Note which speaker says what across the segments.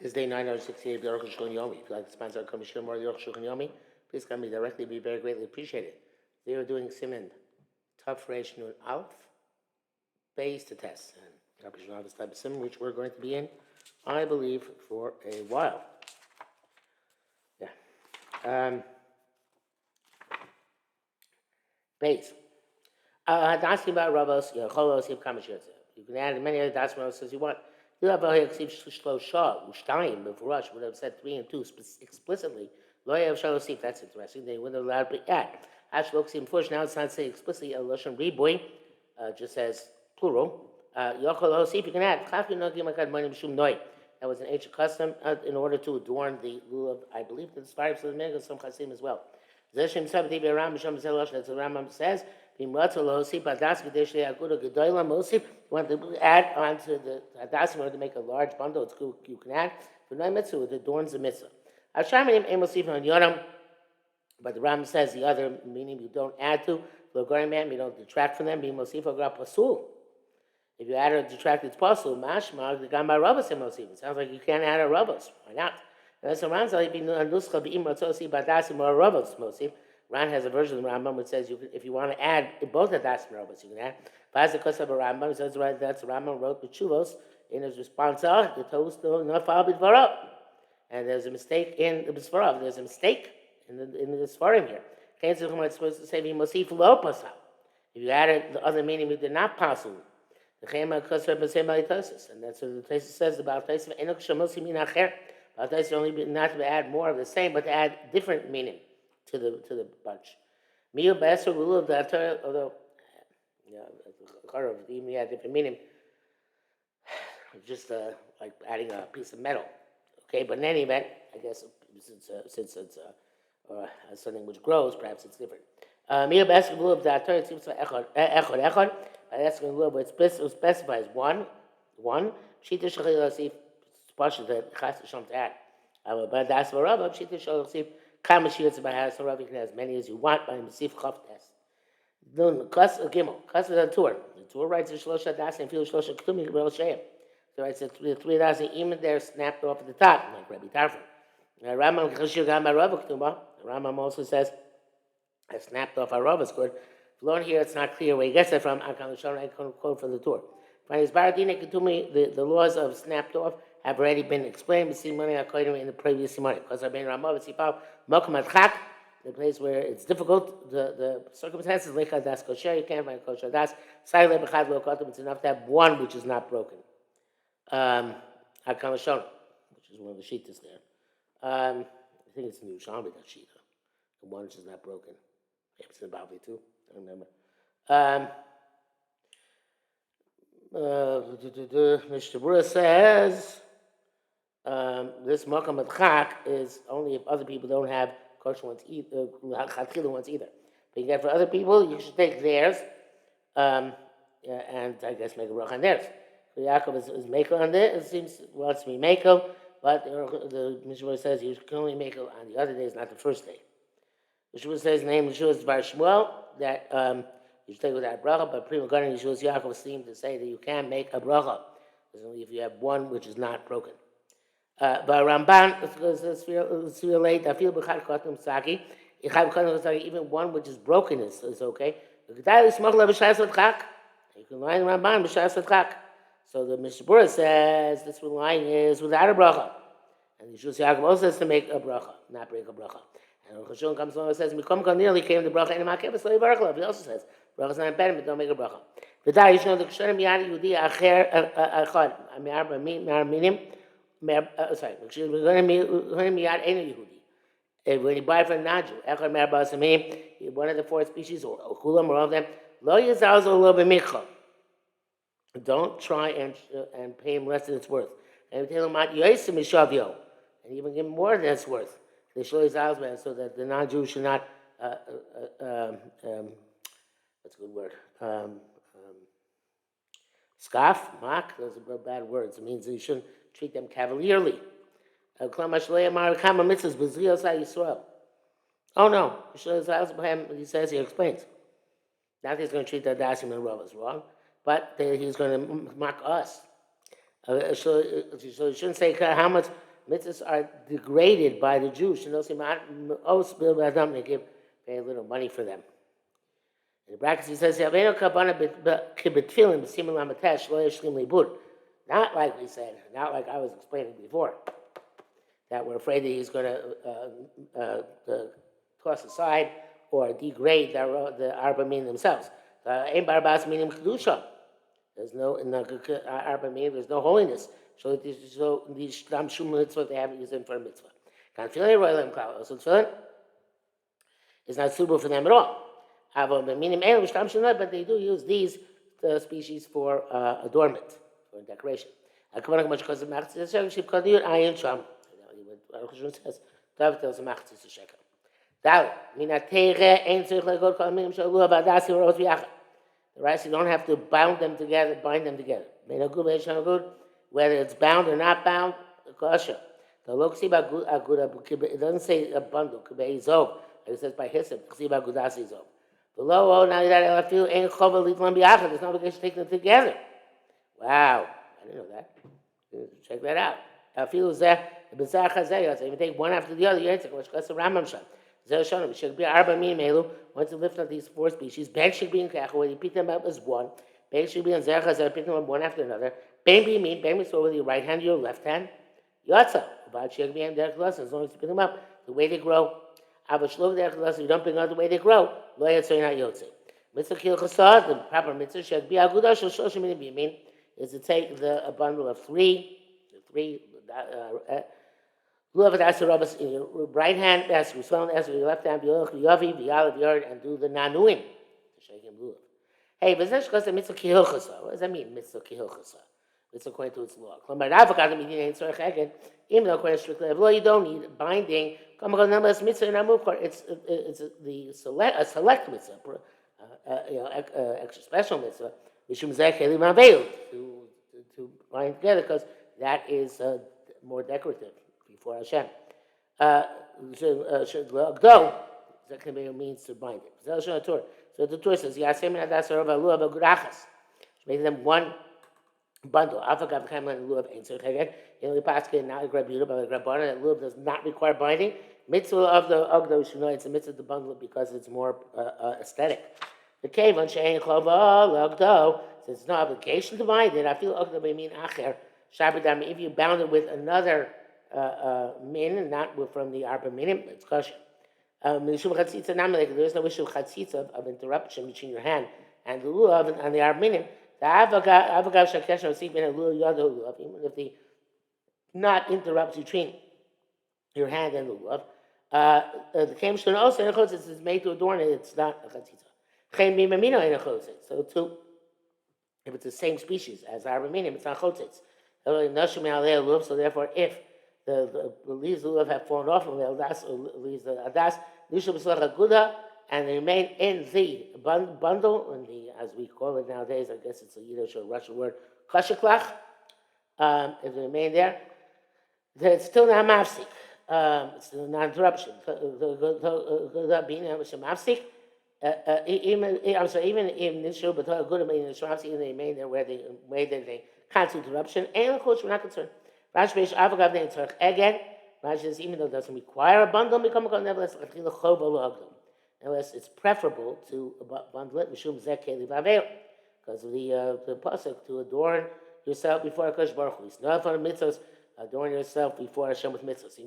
Speaker 1: Is day 968 of the Arukh HaShulchan Yomi. If you'd like to sponsor our commission more of the Arukh HaShulchan Yomi, please come me directly. It'd be very greatly appreciated. They are doing Siman, Tuf Reish Nun Alf, base to test. And this type of Siman, which we're going to be in, I believe, for a while. Yeah. Base. Asking about Ravos, Cholos, Kamashirza. You can add many other dasmos as you want. You have a Shlosha, Ushtayim, Befurash would have said 3 and 2 explicitly. Loya of Shalosif, that's interesting. They would have allowed to add. Ashloxim Fush, now it's not saying explicitly, a Lashon Reboy, just says plural. Yocholosif, you can add. That was an ancient custom in order to adorn the lulav, I believe, the Sparks of the Megas, some Chasim as well. Zeshim Sabdi Ram, Sham Zelosh, that's what Rambam says. You want to add onto the Hadasim in order to make a large bundle, it's good, you can add. For no mitzvah, it adorns the mitzvah. But the Ram says the other meaning you don't add to, you don't detract from them. If you add or detract, it's possible. Mashma, the Gamba Rabbas in Mosif. It sounds like you can't add a Rabbas. Why not? And so Ram says, Ran has a version of the Rambam which says if you want to add both the Das and Rabbos, you can add. But as the Kosav Rambam says, right, that's Rambam wrote the Chuvos in his response. The toast still not followed B'dvarav, and there's a mistake in the B'dvarav. There's a mistake in the Sfarim here. It's supposed to say Mosif lo pasal. If you added the other meaning, we did not pasul. The Chema Kosav B'sei Malitosis, and that's what the Tosis says about Tosis. Enok Shamosi Min Acher. About Tosis only not to add more of the same, but to add different meaning to the bunch. Mio Basser will of that, although even we had different meaning, just like adding a piece of metal. Okay, but in any event, I guess since it's something which grows, perhaps it's different. Mio Basser will of that, it seems to echad. That's going to little bit. It specifies one. Shita shachil see special that chas shom to add. But that's for Rabbi. Shita shachil see. Kama shiuts about how so Rabbi can have as many as you want by Masif Chav test. Then Kas Gimel, Kas is a tour. The tour writes a Shlosha Das and Fil Shlosha Ketumi Rebel Sheim. So writes the 3,000 even there snapped off at the top, like Rabbi Tarfon. Rambam Chashir Gama Rabbi Ketuma. Rambam also says I snapped off our Rabbi is good. Learn here, it's not clear where he gets it from. I can quote from the tour. From his Baradina Ketumi, the laws of snapped off have already been explained in the previous morning. Because I've been the place where it's difficult, the circumstances, you can't find kosher das. It's enough to have one which is not broken. Which is one of the sheetas there. I think it's in the Yerushalmi, that sheeta. The one which is not broken. Maybe it's in the Bavli too. I don't remember. Mr. Bura says this Makam Adchak is only if other people don't have kosher ones either, ones either. But you get for other people, you should take theirs, and I guess make a bracha on theirs. So Yaakov is makel on this. It seems wants to be makel, but the Mishnah says you can only makel on the other days, not the first day. Yeshua says the name of Yeshua is Bar Shmuel, that you should take without bracha, but Prima Gunning Yeshua's Yaakov seemed to say that you can make a bracha. It's only if you have one which is not broken. But Ramban, even one which is broken is okay. You can lie in Ramban b'shas adchak. So the Mishnah says this lying is without a bracha, and Yeshua's Yaakov also says to make a bracha, not break a bracha. And Arukh HaShulchan comes along and says, "Mikom nearly came the bracha in Makeh, so he also says bracha is not impediment, don't make a bracha." V'day, you know the ksharim yad Yehudi acher achad mi'arba minim. Sorry, when you buy from Naju, one of the 4 species, or Kulam, or all of them, lo yizalzo lo b'micha. Don't try and pay him less than it's worth. And tell him and even give him more than it's worth. They show his husband so that the non-Jew should not. What's a good word? Scoff, mock. Those are bad words. It means that you shouldn't treat them cavalierly. Oh no, he says, he explains. Not that he's going to treat the Dasim and Rovas wrong, but he's going to mock us. So you shouldn't say how much mitzvahs are degraded by the Jews. They give very little money for them. In the brackets he says, not like we said, not like I was explaining before, that we're afraid that he's going to toss aside or degrade the Arba meaning themselves. There's no in the Arba meaning, there's no holiness. So these shtam shum mitzvah they haven't used them for a mitzvah. So tefillin is not suitable for them at all. But they do use these species for adornment, for decoration. Arukh HaShulchan says, the rice, you don't have to bind them together. Whether it's bound or not bound, kosher. It doesn't say a bundle. It says by hyssop. Below, now that there's no obligation to take them together. Wow, I didn't know that. Check that out. If you take one after the other, you answer. Once you lift up these four species, Ben should be in Kach, where you pick them up as one. Ben should be in Zerchazar, pick them up one after another. Ben be mean, Ben is with your right hand, your left hand. Yatsa, about should be in Derech Las, as long as you pick them up, the way they grow. Avashlov Derech Las, you don't pick them up the way they grow. Lo Yatsa, not Yotze. Mitzvah Kil Chasad, the proper mitzvah should be Agudah Shel Shoshim Minim Bimin, is to take a bundle of three. Lulav Asarabas in your right hand, as you swell as your left hand, Yavi, Vial, Yard, and do the Nanuim to shake him Lulav. Hey, but that's because the mitzvah kihilchasa. What does that mean, mitzvah kihilchasa? It's according to its law. Even though according to strictly law, you don't need binding. It's a select mitzvah, extra special mitzvah, to bind together because that is more decorative before Hashem. Go, that means to bind it. So the Torah says, make them one bundle. Now the lulav does not require binding. Mitzvah of the Ogdo Shunoi, it's a mitzvah to bundle it because it's more aesthetic. The cave on Shein Klova Ogdo says it's no obligation to bind it. I feel Ogdo may mean Acher. Shabbat, if you bound it with another min, not from the Arba minim, it's kosher. There is no issue of chatzitza of interruption between your hand and the lulav and the Arba minim. Even if the not interrupts between your hand and the lulav, the kemshon also in a chotzitz is made to adorn it. It's not a chatzitza. So too, if it's the same species as Arba minim, it's not chotzitz. So therefore, if the leaves of the lulav have fallen off from the aldas, or leaves the adas, and they remain in the bundle, in the, as we call it nowadays, I guess it's a Yiddish or Russian word, kashiklach. If they remain there, then it's still not mafsik. It's still non-interruption. Even if nishu, but good in the shafsi, they remain there where they constant interruption. And of course, we're not concerned. Rashi again. Rashi says even though it doesn't require a bundle, nevertheless, it's preferable to bundle it because of the pasuk to adorn yourself before Hakadosh Baruch Hu. It's not for the mitzvahs. Adorn yourself before Hashem with mitzvahs. If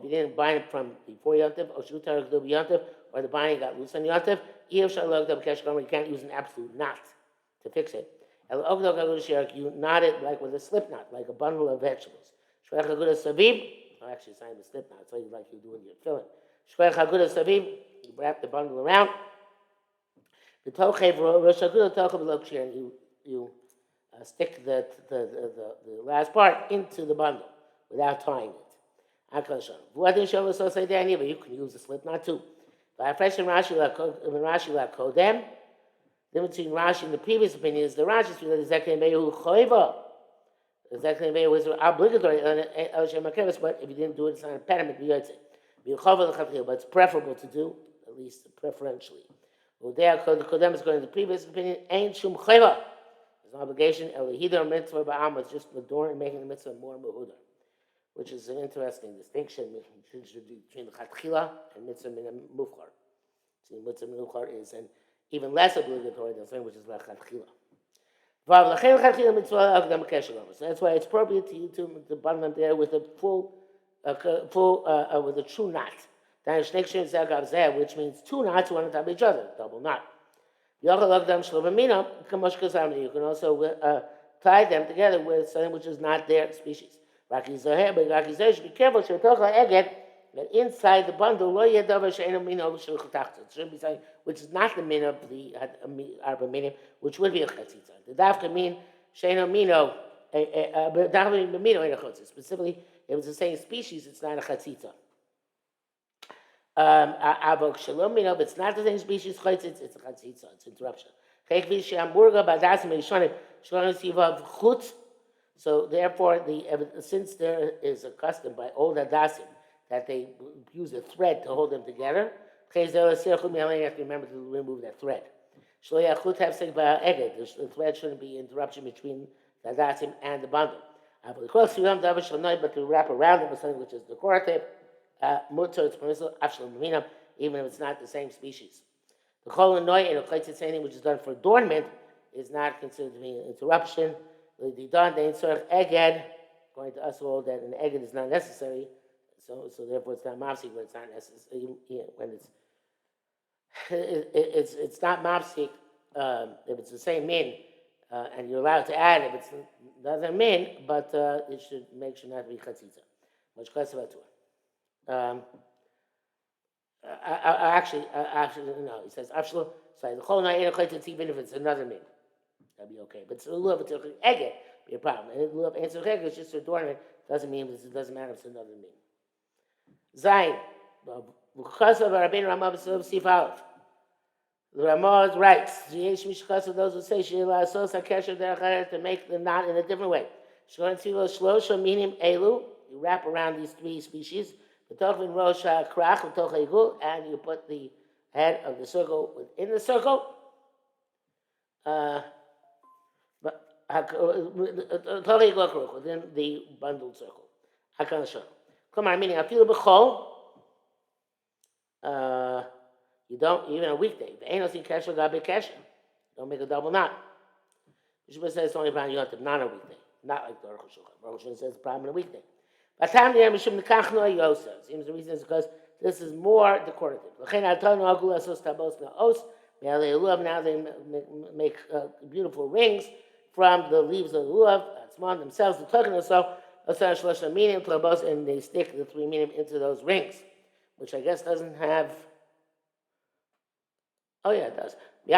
Speaker 1: you didn't bind it from before Yontif, or the binding got loose on Yontif, you can't use an absolute knot to fix it. You knot it like with a slip knot, like a bundle of vegetables. Actually, it's not even a slip knot, it's like you do in your filling. You wrap the bundle around. And you stick the last part into the bundle without tying it. But you can use the slip knot too. The difference between Rashi and the previous opinion is the Rashi's view that Zekin Behu Choiva. The Zekin Behu was obligatory, but if you didn't do it, it's not an impediment. But it's preferable to do, at least preferentially. Kodem is going to the previous opinion, ain't Shum Choiva. There's an obligation. Elihidar mitzvah ba'am was just adorn and making the mitzvah more muhudar, which is an interesting distinction between the chatchila and mitzvah min mufchar. So mitzvah min mufchar is an even less obligatory than something which is like chatchila. So that's why it's appropriate to you to bundle them there with a with a true knot. Which means two knots, one on top of each other, double knot. You can also tie them together with something which is not their species. But be careful that inside the bundle, it shouldn't be something which is not the min of the arba minim, which would be a chatzitza. The dafka mean sheino mino, specifically, if it's the same species, it's not a chatzitza. Avok shalom mino, if it's not the same species, it's a chatzitza, it's interruption. So therefore, since there is a custom by old hadasim that they use a thread to hold them together, you have to remember to remove that thread. The thread shouldn't be interruption between the hadasim and the bundle. But to wrap around it with something which is decorative, it's permissible, even if it's not the same species. The anything which is done for adornment is not considered to be an interruption. According to us all, that an eged is not necessary, so therefore it's not mafsik, but it's not necessary when it's not mafsik if it's the same min, and you're allowed to add if it's another min, but it should make sure not to be chatzitza. Much closer about to it. Actually, no. He says afshlo. So the whole night even if it's another min, that'd be okay. But it's a lulav it's eged be a problem. And lulav answer eged is just adornment. Doesn't mean it doesn't matter if it's another min. Zayin. Because of Rabbeinu Ramah Sif Aleph. The Ramah writes, those who say to make the knot in a different way. You wrap around these three species, and you put the head of the circle within the circle. Within the bundled circle. Come on, meaning I feel b'chol. You don't even a weekday. The ain't nothing kesher got big kesher. Don't make a double knot. Yeshua says it's only problem you have to not a weekday, not like the Arukh HaShulchan. Arukh HaShulchan says it's a problem in a weekday. By the time the Mishum Nekachno Yosa, seems the reason is because this is more decorative. Now they make beautiful rings from the leaves of the lulav. Atzman themselves, the token or so, and they stick the three minim into those rings, which I guess doesn't have. Oh yeah, it does. You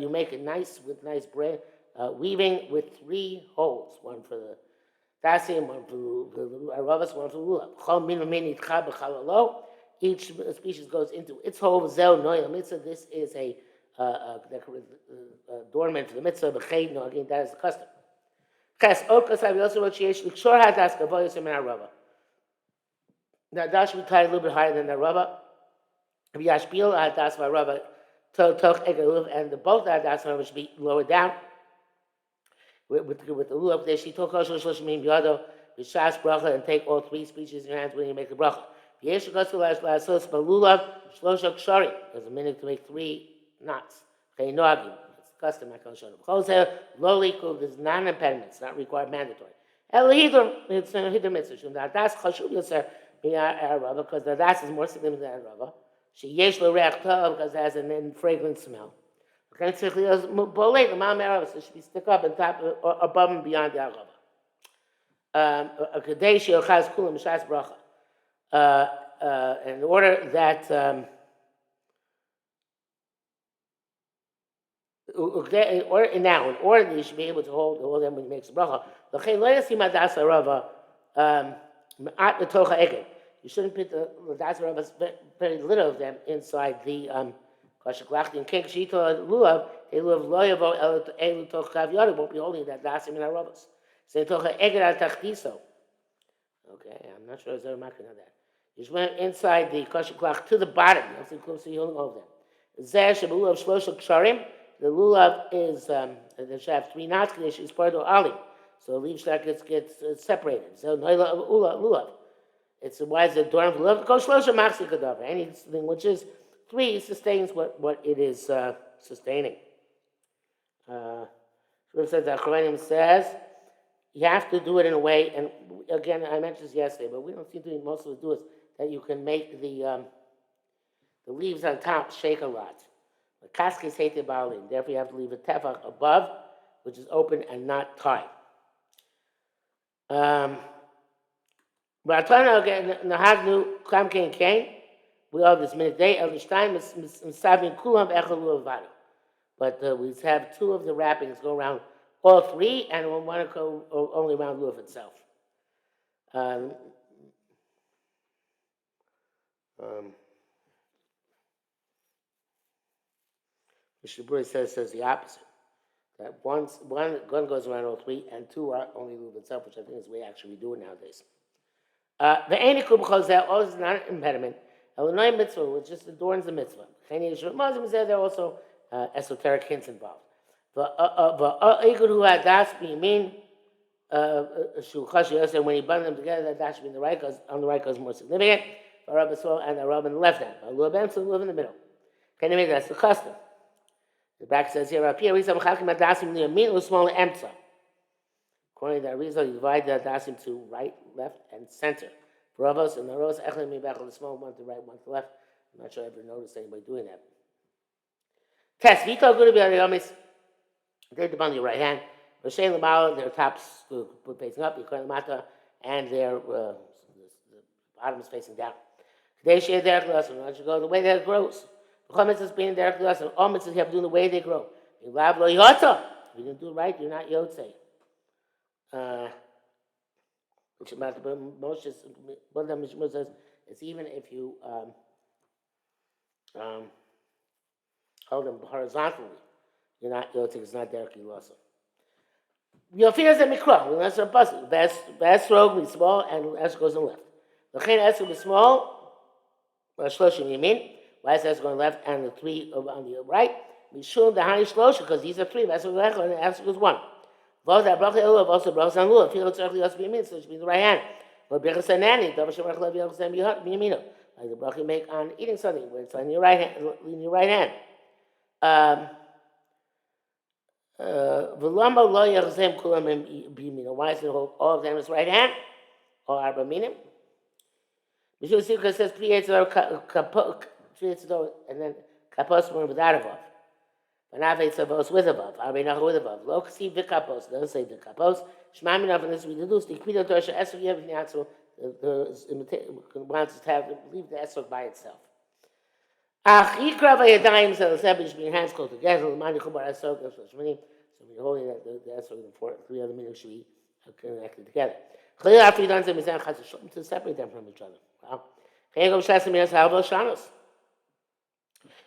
Speaker 1: make it nice with nice bread, weaving with three holes, one for the dasim, one for the aravas, one for the lulav. Each species goes into its hole. This is a adornment for the mitzvah. Again, that is the custom. We also wrote now, that should be tied a little bit higher than the rava. And the both that should be lower down. With the lulav, they should talk and take all three species in your hands when you make the bracha. There's a minute to make three knots. It's custom. There's non-impediment. It's not required mandatory. It's a hidden mitzvah. Because the das is more significant than rava. She yesh lo reach tov because it has a fragrant smell. So it should be stuck up and top above and beyond the arava. In order that in order that you should be able to hold them when you make the bracha. You shouldn't put the dazaravas, very little of them, inside the kashaklachti and king shita lulav. They lulav loyavo elu toch kavyari won't be holding that dasim in aravas. So tocha eged al tachtiso. Okay, I'm not sure if I'm making that. You just went inside the kashaklach to the bottom. You have to close to the whole of them. Zeh shebulav shlosha ksharim. The lulav is they should have 3 knots. It's part of alim, so the leaf gets separated. So noila lulav. It's why is it dorm lulav? Go shlosha maxi kadavar. Anything which is 3 sustains what it is sustaining. Says that Kohanim says you have to do it in a way, and again I mentioned this yesterday, but we don't seem to most of it do is that you can make the leaves on top shake a lot. The kaskis hate the balin. Therefore, you have to leave a tefach above, which is open and not tied. Ratana again, nahagnu kam kain. We have this minute day. El shtayim misavim kulam echelu avadu. But we have 2 of the wrappings go around all 3, and one go only around lulav itself. Mr. Brewer says the opposite. That one goes around all 3, and 2 are only lulav itself, which I think is the way actually we do it nowadays. The enikum chazeh also is not an impediment. Elanoi mitzvah, which just adorns the mitzvah. Muslims said there are also esoteric hints involved. When he bundled them together, that should be in the right, because on the right is more significant. And the rub in the left hand. So live in the middle. That's the custom. The back says here up here, according to that reason, you divide the dasim to right, left, and center. For us, and the rows, the small one to the right, one to the left. I'm not sure I ever noticed anybody doing that. Test. Vito good to be on the yomis. They're on your right hand. Roshay Lamala, their tops facing up, and their the bottom is facing down. They share their glass, and let you go the way that it grows. The comments is being their glass, and all mitzvahs you have to do the way they grow. You love lo yotza. If you didn't do it right, you're not yotze. Which about the Moshe, one of them says, it's even if you hold them horizontally, you're not yotze. It's not derek also. Your fears are mikra. We learn some puzzle. Best stroke be small, and S goes on left. The chain S will be small. Shloshim yamin. Why is S going left and the 3 on the right? Mishum the hani shloshim, because these are 3. S goes left and S goes 1. Both that bracha elav also brachas on lulav. Feel it's actually also be yamin, so it should be in the right hand. Or brachas anani. Davar shemarach lev yachas yamino. Like the bracha you make on eating something, when it's on your right hand. In your right hand. V'lama lo yachzem kulam b'yamino. Why is it hold all of them is right hand? Or arba minim? Because it says creates and then kapos one without above. V'nafei tzavos with above. Arba nacha with above. Lo kasi v'kapos. Don't say v'kapos. Shema minav, and this we deduce. The kvido torah esrog yev v'nyatzul. The wants to have leave the esrog by itself. Ach yikra v'yadayim, so the seven should be your hands close together. L'mani chubar esrog. So we're holding that the esrog and 3 other meanings should be connected together. Clear after you done to separate them from each other. Wow. Can't go shasam yes how about shanos?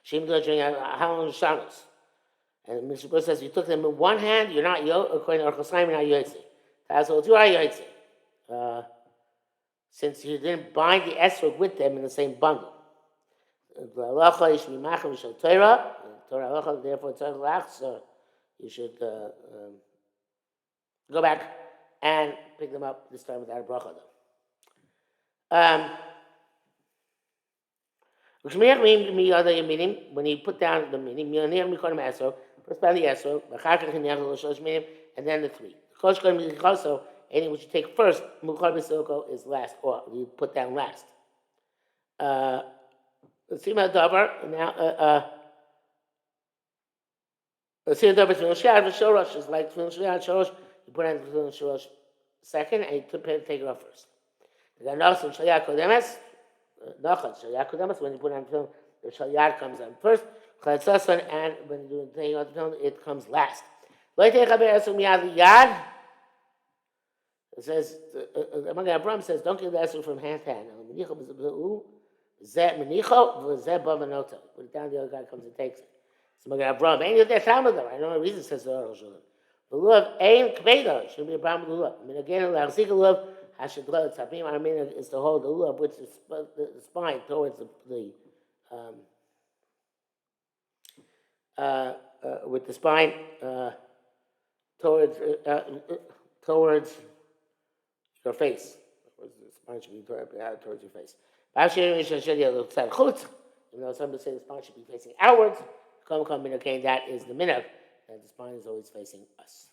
Speaker 1: Shem do during how long shanos? And Mr. Bruce says you took them in one hand, you're not according to Arukh HaShulchan, you're not yotze. That's what you are yotze. Since you didn't bind the esrog with them in the same bundle. Therefore, so you should go back and pick them up this time without a bracha though. When you put down the meaning, first by the esrog, and then the 3. Also, any which you take first, is last, or you put down last. Sima davar now. Sima davar tefillin shad v'shorosh is like tefillin shad shorosh. You put on tefillin shorosh second, and you take it off first. The nachas shayat kodemes, when you put on tefillin, the shayat comes on first. Chatzasvan, and when you do taking off the tefillin, it comes last. Lo techaber esrog miyad liyad. It says, Magen Avraham says, don't give the esrog from hand to hand. Zet menicho, zet bavanoto. Put it down, the other guy comes and takes it. So Magen Avraham, ain't it that time of them? I know the reason it says the Arukh HaShulchan. The lulav ain't kvedo. Shouldn't be a problem with the lulav. I mean, again, the lachzik lulav hashadla tzapim. I mean, is to hold the lulav with the spine towards the with the spine towards towards your face. The spine should be towards your face. Even though some people say the spine should be facing outwards, that is the minhag, and the spine is always facing us.